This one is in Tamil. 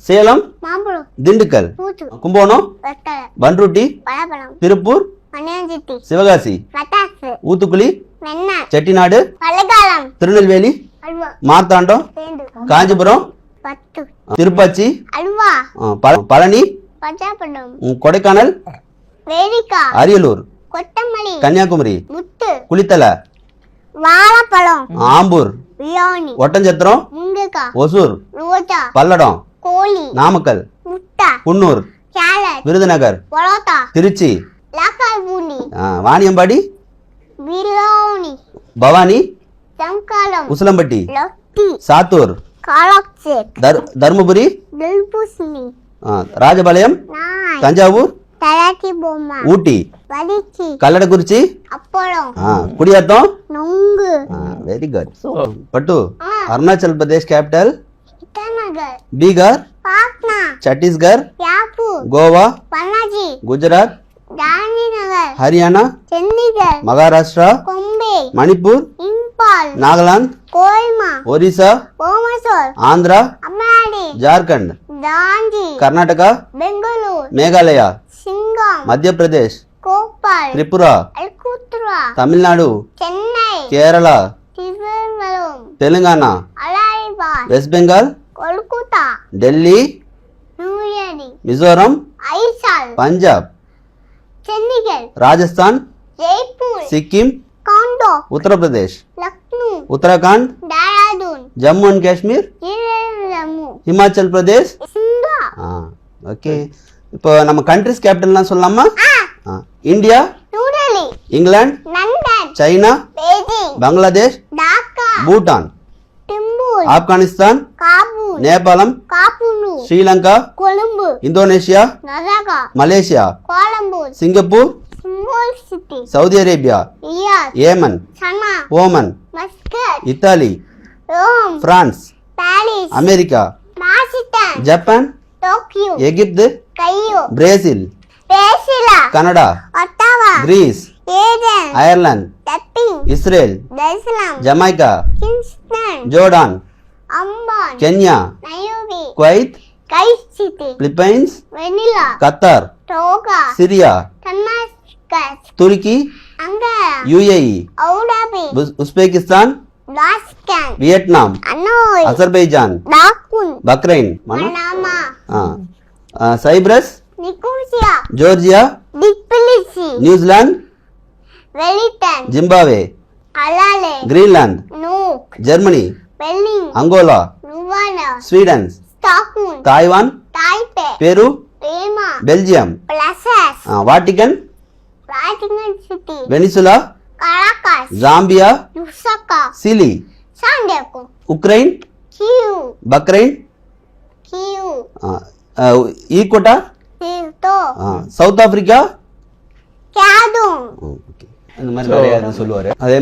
Salem, Dindigul, Kumbakonam, Panruti, Tiruppur, Sivakasi, Oothukuli, Chettinad, Tirunelveli, Marthandam, Kanchipuram, Thiruppachi, Palani, Kodaikanal, Ariyalur, Kanyakumari, Kulithalai, Ambur, Oddanchatram, Hosur, Palladam, Namakkal, Coonoor, Virudhunagar, Trichy, Vaniyambadi, Bhavani, Usilampatti, Sattur, Dharmapuri, Rajapalayam, Thanjavur, Ooty, Kallakurichi, Gudiyatham. Very good. But, Arunachal Pradesh capital, Bihar, Chhattisgarh, Goa, Gujarat, Haryana, Maharashtra, Manipur, Nagaland, Orissa, Andhra, Jharkhand, Karnataka, Meghalaya, Madhya Pradesh, Tripura, Tamil Nadu, Kerala, Telangana, West Bengal, Delhi, Mizoram, Punjab, Rajasthan, Sikkim, Uttar Pradesh, Uttarakhand, Jammu and Kashmir, Himachal Pradesh. Okay, இப்போ நம்ம கண்ட்ரிஸ் கேபிட்டல்லாம் சொல்லலாமா? India, England, China, Bangladesh, Bhutan, Afghanistan, நேபாளம், Sri Lanka, Indonesia, Malaysia, Singapore, Saudi Arabia, Yemen, Oman, Italy, France, America, Japan, Egypt, Brazil, Canada, Greece, Ireland, Israel, Jamaica, Jordan, Kenya, Kuwait, Philippines, Qatar, Syria, Turkey, UAE, Uzbekistan, Vietnam, Azerbaijan, Bahrain, Cyprus, Georgia, New Zealand, Zimbabwe, Greenland, Germany, Angola, Sweden, Taiwan, Peru, Belgium, Vatican, Venezuela, Zambia, Chile, Ukraine, Bahrain, Ecuador, South Africa. இந்த மாதிரி நிறைய சொல்லுவாரு. அதே